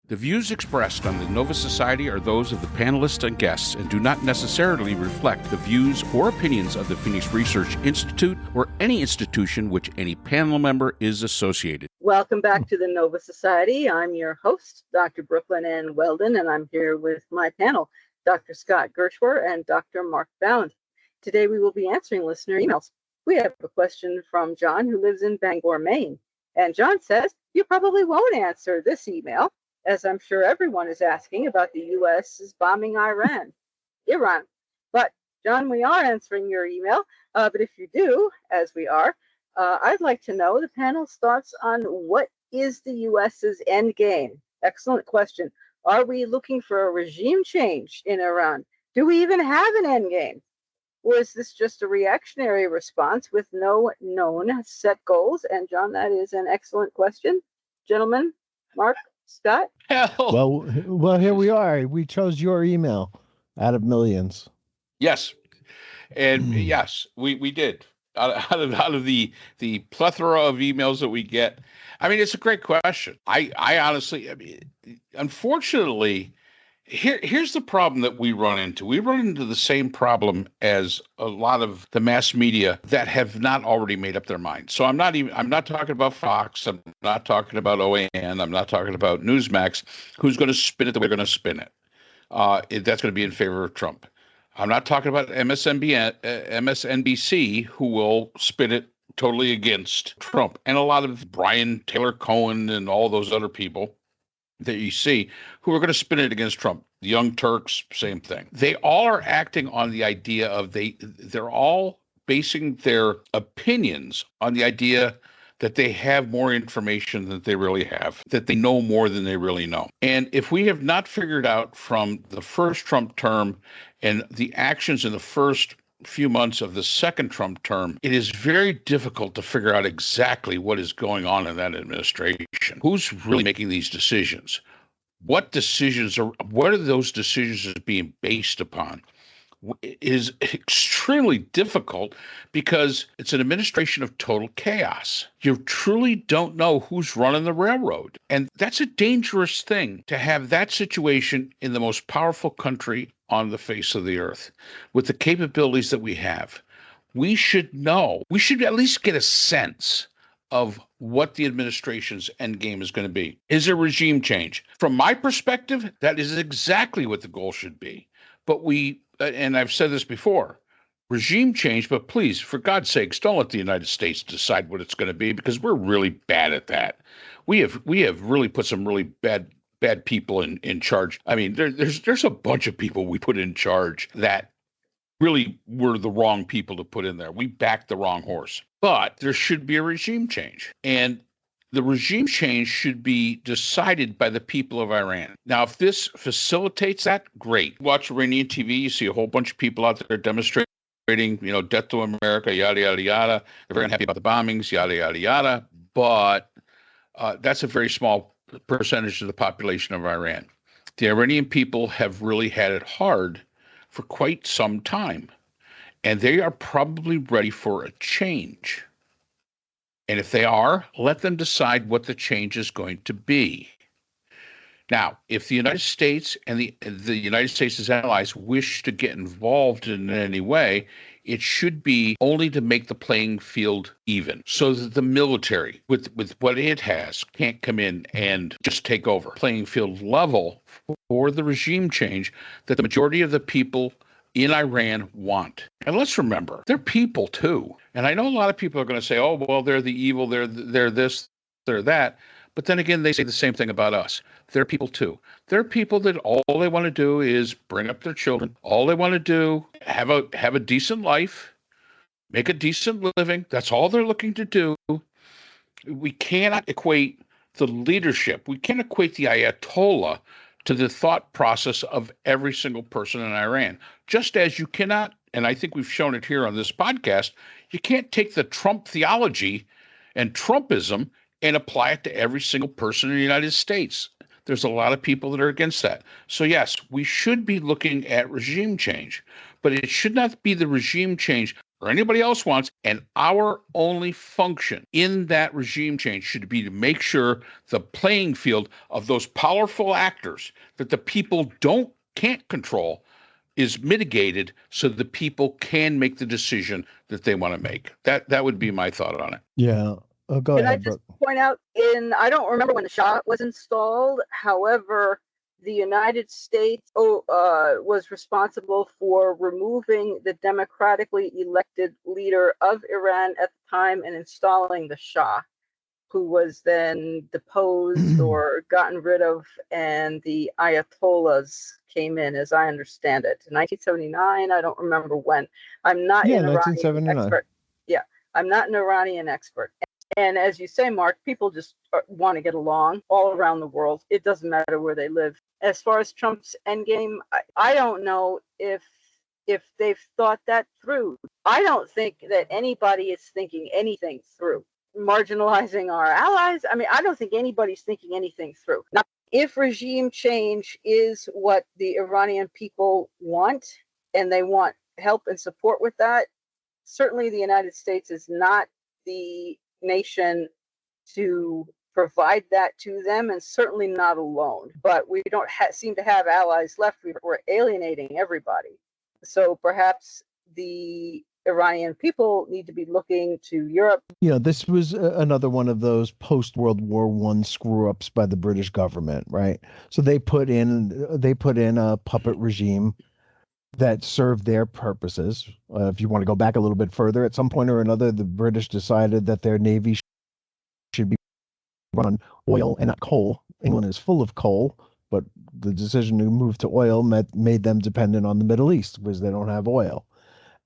The views expressed on the Nova Society are those of the panelists and guests and do not necessarily reflect the views or opinions of the Phoenix Research Institute or any institution which any panel member is associated. Welcome back to the Nova Society. I'm your host, Dr. Brooklyn Ann Weldon, and I'm here with my panel, Dr. Scott Gershwer and Dr. Mark Bound. Today we will be answering listener emails. We have a question from John, who lives in Bangor, Maine. And John says, you probably won't answer this email, as I'm sure everyone is asking about the U.S.'s bombing Iran. But, John, we are answering your email. But if you do, as we are, I'd like to know the panel's thoughts on what is the U.S.'s end game? Excellent question. Are we looking for a regime change in Iran? Do we even have an end game? Or is this just a reactionary response with no known set goals? And, John, that is an excellent question. Gentlemen, Mark, Scott? Well, here we are. We chose your email out of millions. Yes. And yes, we did. Out of the plethora of emails that we get. I mean, it's a great question. I honestly, unfortunately, here's the problem that we run into. We run into the same problem as a lot of the mass media that have not already made up their mind. So I'm not talking about Fox. I'm not talking about OAN. I'm not talking about Newsmax, who's going to spin it the way they're going to spin it. That's going to be in favor of Trump. I'm not talking about MSNBC, who will spin it totally against Trump. And a lot of Brian Taylor Cohen and all those other people that you see who are going to spin it against Trump. The Young Turks, same thing. They all are acting on the idea of they're all basing their opinions on the idea that they have more information than they really have, that they know more than they really know. And if we have not figured out from the first Trump term and the actions in the first few months of the second Trump term, it is very difficult to figure out exactly what is going on in that administration. Who's really making these decisions? What are those decisions being based upon? It is extremely difficult because it's an administration of total chaos. You truly don't know who's running the railroad. And that's a dangerous thing, to have that situation in the most powerful country on the face of the earth. With the capabilities that we have, we should know. We should at least get a sense of what the administration's end game is going to be. Is there regime change? From my perspective, that is exactly what the goal should be. But and I've said this before, regime change, but please, for God's sakes, don't let the United States decide what it's going to be, because we're really bad at that. We have really put some really bad people in charge. I mean, there's a bunch of people we put in charge that really were the wrong people to put in there. We backed the wrong horse. But there should be a regime change. And the regime change should be decided by the people of Iran. Now, if this facilitates that, great. Watch Iranian TV, you see a whole bunch of people out there demonstrating, death to America, yada, yada, yada. They're very unhappy about the bombings, yada, yada, yada. But that's a very small percentage of the population of Iran. The Iranian people have really had it hard for quite some time, and they are probably ready for a change. And if they are, let them decide what the change is going to be. Now, if the United States and the United States' allies wish to get involved in any way, it should be only to make the playing field even, so that the military, with what it has, can't come in and just take over. Playing field level for the regime change that the majority of the people in Iran want. And let's remember, they're people too. And I know a lot of people are going to say, oh, well, they're the evil, they're this, they're that. But then again, they say the same thing about us. They're people too. They're people that all they want to do is bring up their children. All they want to do, have a decent life, make a decent living. That's all they're looking to do. We cannot equate the leadership. We can't equate the Ayatollah to the thought process of every single person in Iran. Just as you cannot, and I think we've shown it here on this podcast, you can't take the Trump theology and Trumpism and apply it to every single person in the United States. There's a lot of people that are against that. So yes, we should be looking at regime change, but it should not be the regime change or anybody else wants. And our only function in that regime change should be to make sure the playing field of those powerful actors that the people can't control is mitigated so the people can make the decision that they want to make. That would be my thought on it. Yeah. Go Can I ahead, just Brooke. point out, I don't remember when the Shah was installed. However, the United States was responsible for removing the democratically elected leader of Iran at the time and installing the Shah, who was then deposed or gotten rid of, and the Ayatollahs came in, as I understand it. 1979, I don't remember when. I'm not an Iranian 1979. expert. Yeah, I'm not an Iranian expert. And as you say, Mark, people just want to get along all around the world. It doesn't matter where they live. As far as Trump's endgame, I don't know if they've thought that through. I don't think that anybody is thinking anything through. Marginalizing our allies. I mean, I don't think anybody's thinking anything through. Now, if regime change is what the Iranian people want, and they want help and support with that, certainly the United States is not the nation to provide that to them, and certainly not alone. But we don't seem to have allies left. We're alienating everybody. So perhaps the Iranian people need to be looking to Europe. This was another one of those post-World War I screw-ups by the British government, right? So they put in a puppet regime that served their purposes. If you want to go back a little bit further, at some point or another, the British decided that their navy should be run on oil and not coal. England is full of coal, but the decision to move to oil made them dependent on the Middle East because they don't have oil.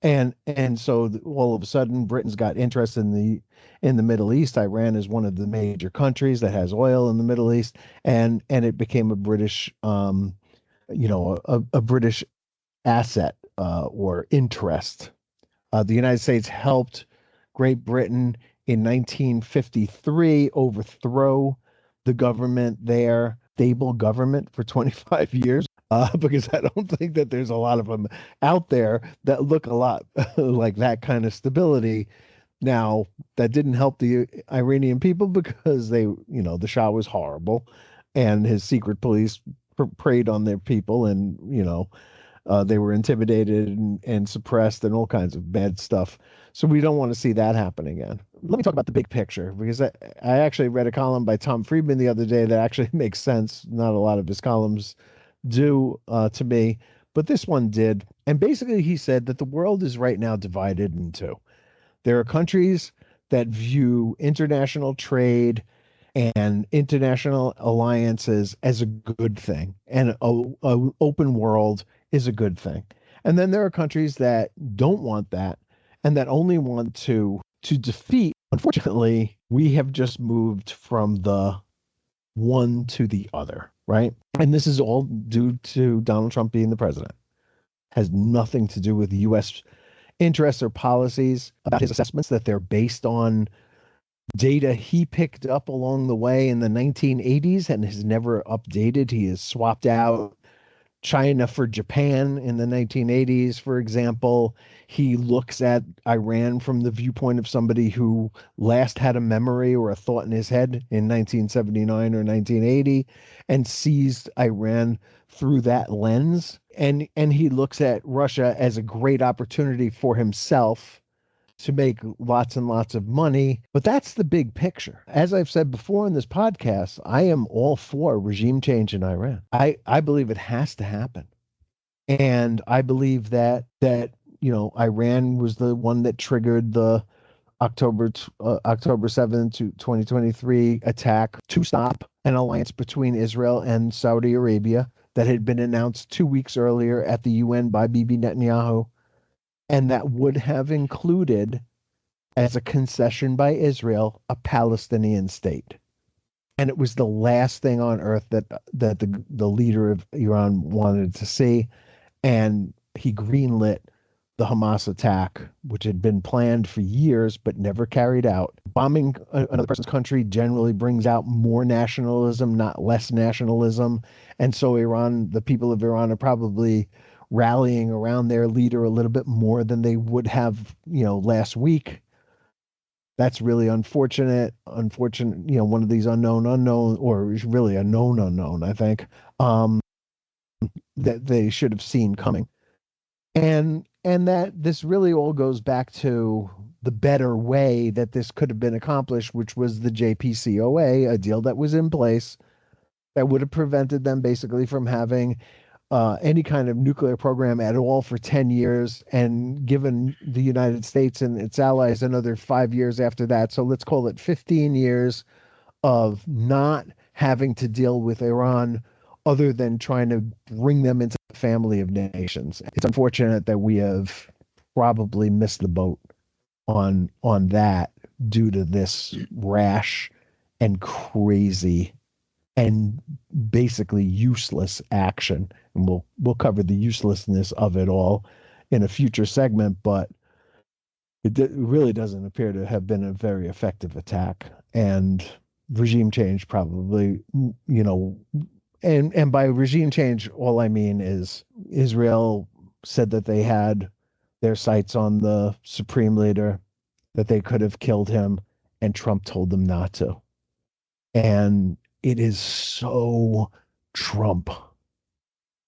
And so all of a sudden, Britain's got interest in the Middle East. Iran is one of the major countries that has oil in the Middle East, and it became a British, a British asset or interest. The United States helped Great Britain in 1953 overthrow the government there, stable government for 25 years. Because I don't think that there's a lot of them out there that look a lot like that kind of stability. Now, that didn't help the Iranian people because the Shah was horrible and his secret police preyed on their people, and, they were intimidated and suppressed and all kinds of bad stuff. So we don't want to see that happen again. Let me talk about the big picture, because I actually read a column by Tom Friedman the other day that actually makes sense. Not a lot of his columns do to me, but this one did. And basically he said that the world is right now divided in two. There are countries that view international trade and international alliances as a good thing, and a open world is a good thing. And then there are countries that don't want that and that only want to defeat. Unfortunately, we have just moved from the one to the other, right? And this is all due to Donald Trump being the president. Has nothing to do with U.S. interests or policies, about his assessments that they're based on data he picked up along the way in the 1980s and has never updated. He has swapped out China for Japan in the 1980s, for example. He looks at Iran from the viewpoint of somebody who last had a memory or a thought in his head in 1979 or 1980 and sees Iran through that lens. And he looks at Russia as a great opportunity for himself to make lots and lots of money. But that's the big picture. As I've said before in this podcast, I am all for regime change in Iran. I believe it has to happen. And I believe that Iran was the one that triggered the October 7th, 2023 attack to stop an alliance between Israel and Saudi Arabia that had been announced 2 weeks earlier at the UN by Bibi Netanyahu. And that would have included, as a concession by Israel, a Palestinian state. And it was the last thing on earth that the leader of Iran wanted to see. And he greenlit the Hamas attack, which had been planned for years but never carried out. Bombing another person's country generally brings out more nationalism, not less nationalism. And so the people of Iran are probably rallying around their leader a little bit more than they would have, last week. That's really unfortunate. Unfortunate, one of these unknown, or really a known unknown, I think, that they should have seen coming. And that this really all goes back to the better way that this could have been accomplished, which was the JPCOA, a deal that was in place that would have prevented them basically from having any kind of nuclear program at all for 10 years, and given the United States and its allies another 5 years after that. So let's call it 15 years of not having to deal with Iran other than trying to bring them into the family of nations. It's unfortunate that we have probably missed the boat on that due to this rash and crazy and basically useless action. And we'll cover the uselessness of it all in a future segment, but it really doesn't appear to have been a very effective attack. And regime change probably, and by regime change, all I mean is Israel said that they had their sights on the supreme leader, that they could have killed him, and Trump told them not to. And it is so Trump,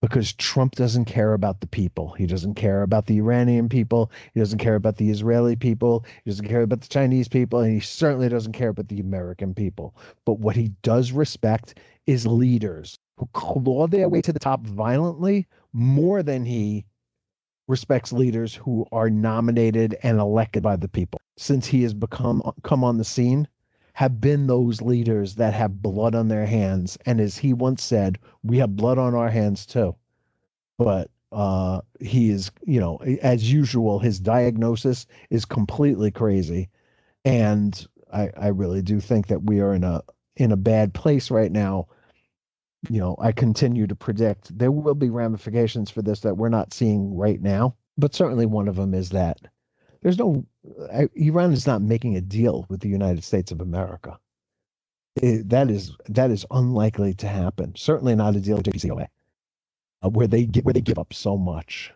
because Trump doesn't care about the people. He doesn't care about the Iranian people. He doesn't care about the Israeli people. He doesn't care about the Chinese people. And he certainly doesn't care about the American people. But what he does respect is leaders who claw their way to the top violently more than he respects leaders who are nominated and elected by the people. Since he has come on the scene, have been those leaders that have blood on their hands. And as he once said, we have blood on our hands too. But he is, as usual, his diagnosis is completely crazy. And I really do think that we are in a bad place right now. I continue to predict there will be ramifications for this that we're not seeing right now. But certainly one of them is that Iran is not making a deal with the United States of America. That is unlikely to happen. Certainly not a deal with JCPOA, where they give up so much.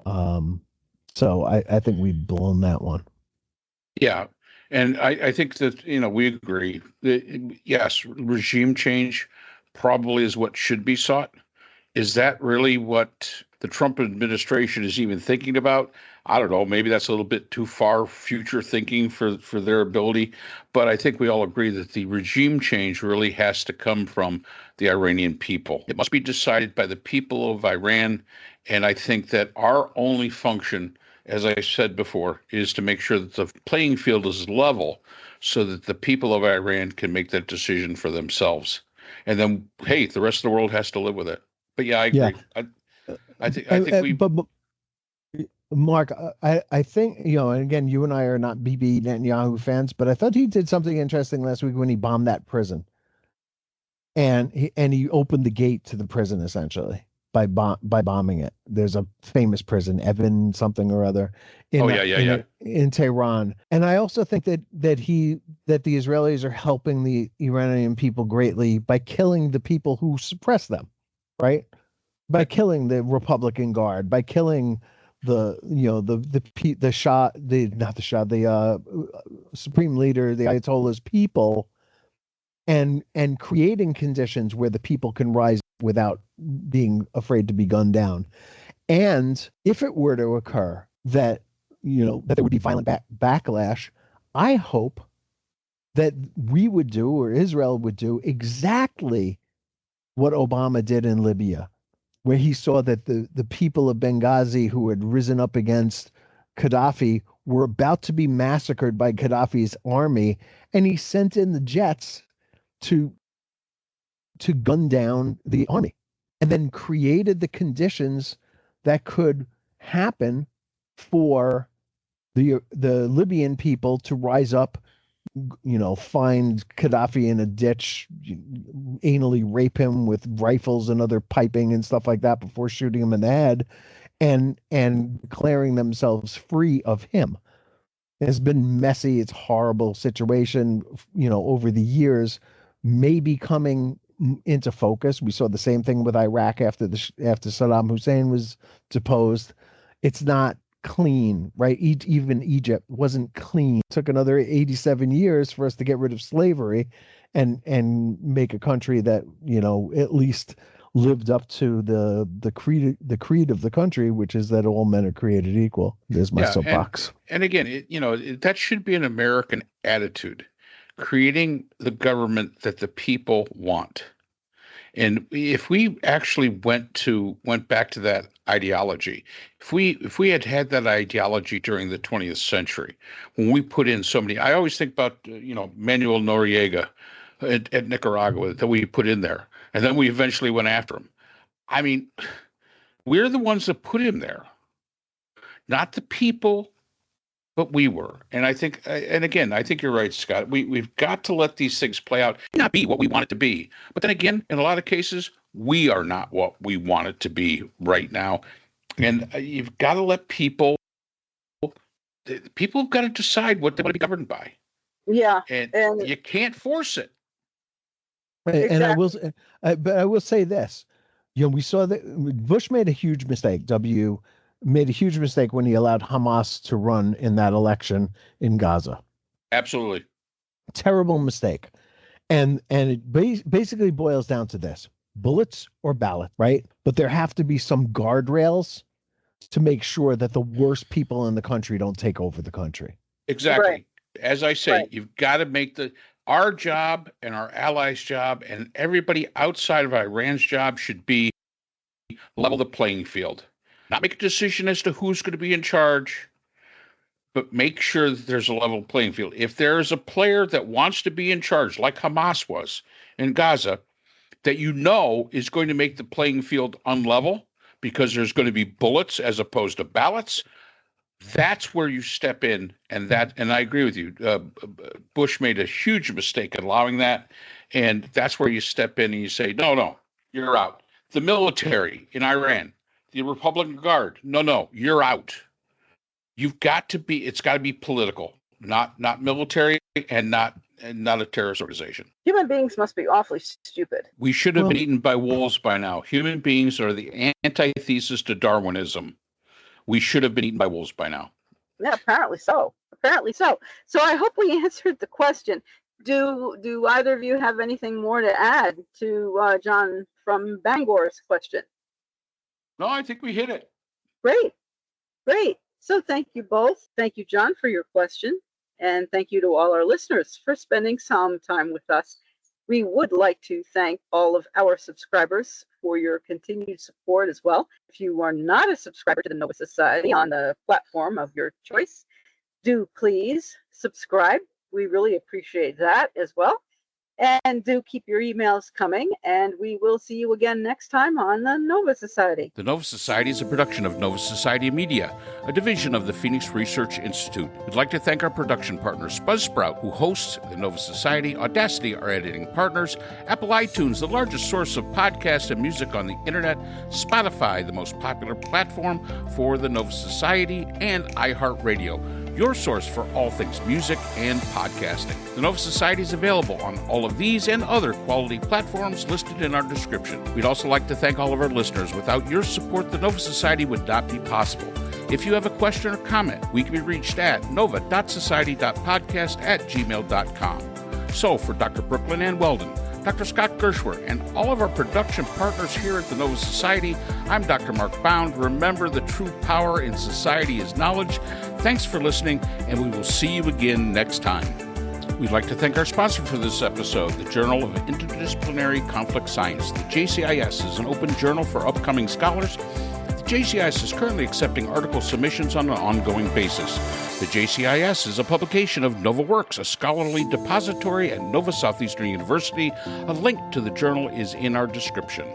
So I think we've blown that one. Yeah. And I think that, we agree that, yes, regime change probably is what should be sought. Is that really what the Trump administration is even thinking about? I don't know. Maybe that's a little bit too far future thinking for their ability. But I think we all agree that the regime change really has to come from the Iranian people. It must be decided by the people of Iran. And I think that our only function, as I said before, is to make sure that the playing field is level so that the people of Iran can make that decision for themselves. And then, hey, the rest of the world has to live with it. But yeah, I agree. Yeah. I think we. But Mark, I think, and again, you and I are not Bibi Netanyahu fans, but I thought he did something interesting last week when he bombed that prison, and he opened the gate to the prison essentially by bombing it. There's a famous prison, Evan something or other, in Tehran. And I also think that the Israelis are helping the Iranian people greatly by killing the people who suppress them, right? By killing the Republican Guard, by killing the supreme leader, the Ayatollah's people, and creating conditions where the people can rise without being afraid to be gunned down. And if it were to occur that that there would be violent backlash, I hope that we would do, or Israel would do, exactly what Obama did in Libya, where he saw that the people of Benghazi who had risen up against Gaddafi were about to be massacred by Gaddafi's army, and he sent in the jets to gun down the army, and then created the conditions that could happen for the Libyan people to rise up, find Gaddafi in a ditch, anally rape him with rifles and other piping and stuff like that before shooting him in the head, and declaring themselves free of him. It's been messy. It's a horrible situation, over the years, maybe coming into focus. We saw the same thing with Iraq after Saddam Hussein was deposed. It's not clean, right? Even Egypt wasn't clean. It took another 87 years for us to get rid of slavery and make a country that, at least lived up to the creed of the country, which is that all men are created equal. There's my soapbox. And again, that should be an American attitude, creating the government that the people want. And if we actually went back to that ideology, if we had that ideology during the 20th century, when we put in so many, I always think about Manuel Noriega at Nicaragua that we put in there, and then we eventually went after him. I mean, we're the ones that put him there, not the people, but we were. And I think, and again, I think you're right, Scott. We've got to let these things play out, not be what we want it to be. But then again, in a lot of cases, we are not what we want it to be right now. And you've got to let people have got to decide what they want to be governed by. Yeah. And you can't force it. Exactly. And I will say this, we saw that Bush made a huge mistake. W made a huge mistake when he allowed Hamas to run in that election in Gaza. Absolutely. Terrible mistake. And it basically boils down to this: bullets or ballot, right? But there have to be some guardrails to make sure that the worst people in the country don't take over the country. Exactly. Right. As I say, You've got to make our job and our allies' job and everybody outside of Iran's job should be level the playing field. Not make a decision as to who's going to be in charge, but make sure that there's a level playing field. If there is a player that wants to be in charge, like Hamas was in Gaza, that is going to make the playing field unlevel because there's going to be bullets as opposed to ballots, that's where you step in. And I agree with you. Bush made a huge mistake in allowing that. And that's where you step in and you say, no, you're out. The military in Iran, the Republican Guard, no, you're out. It's got to be political, not military and not a terrorist organization. Human beings must be awfully stupid. We should have been eaten by wolves by now. Human beings are the antithesis to Darwinism. We should have been eaten by wolves by now. Yeah, apparently so. So I hope we answered the question. Do either of you have anything more to add to John from Bangor's question? No, I think we hit it. Great. So thank you both. Thank you, John, for your question. And thank you to all our listeners for spending some time with us. We would like to thank all of our subscribers for your continued support as well. If you are not a subscriber to the Nova Society on the platform of your choice, do please subscribe. We really appreciate that as well. And do keep your emails coming, and we will see you again next time on the Nova Society. The Nova Society is a production of Nova Society Media, a division of the Phoenix Research Institute. We'd like to thank our production partners, Buzzsprout, who hosts the Nova Society, Audacity, our editing partners, Apple iTunes, the largest source of podcasts and music on the internet, Spotify, the most popular platform for the Nova Society, and iHeartRadio, your source for all things music and podcasting. The Nova Society is available on all of these and other quality platforms listed in our description. We'd also like to thank all of our listeners. Without your support, the Nova Society would not be possible. If you have a question or comment, we can be reached at nova.society.podcast@gmail.com. So for Dr. Brooklyn Ann Weldon, Dr. Scott Gershwer, and all of our production partners here at the Nova Society, I'm Dr. Mark Bound. Remember, the true power in society is knowledge. Thanks for listening, and we will see you again next time. We'd like to thank our sponsor for this episode, the Journal of Interdisciplinary Conflict Science. The JCIS is an open journal for upcoming scholars. The JCIS is currently accepting article submissions on an ongoing basis. The JCIS is a publication of NovaWorks, a scholarly depository at Nova Southeastern University. A link to the journal is in our description.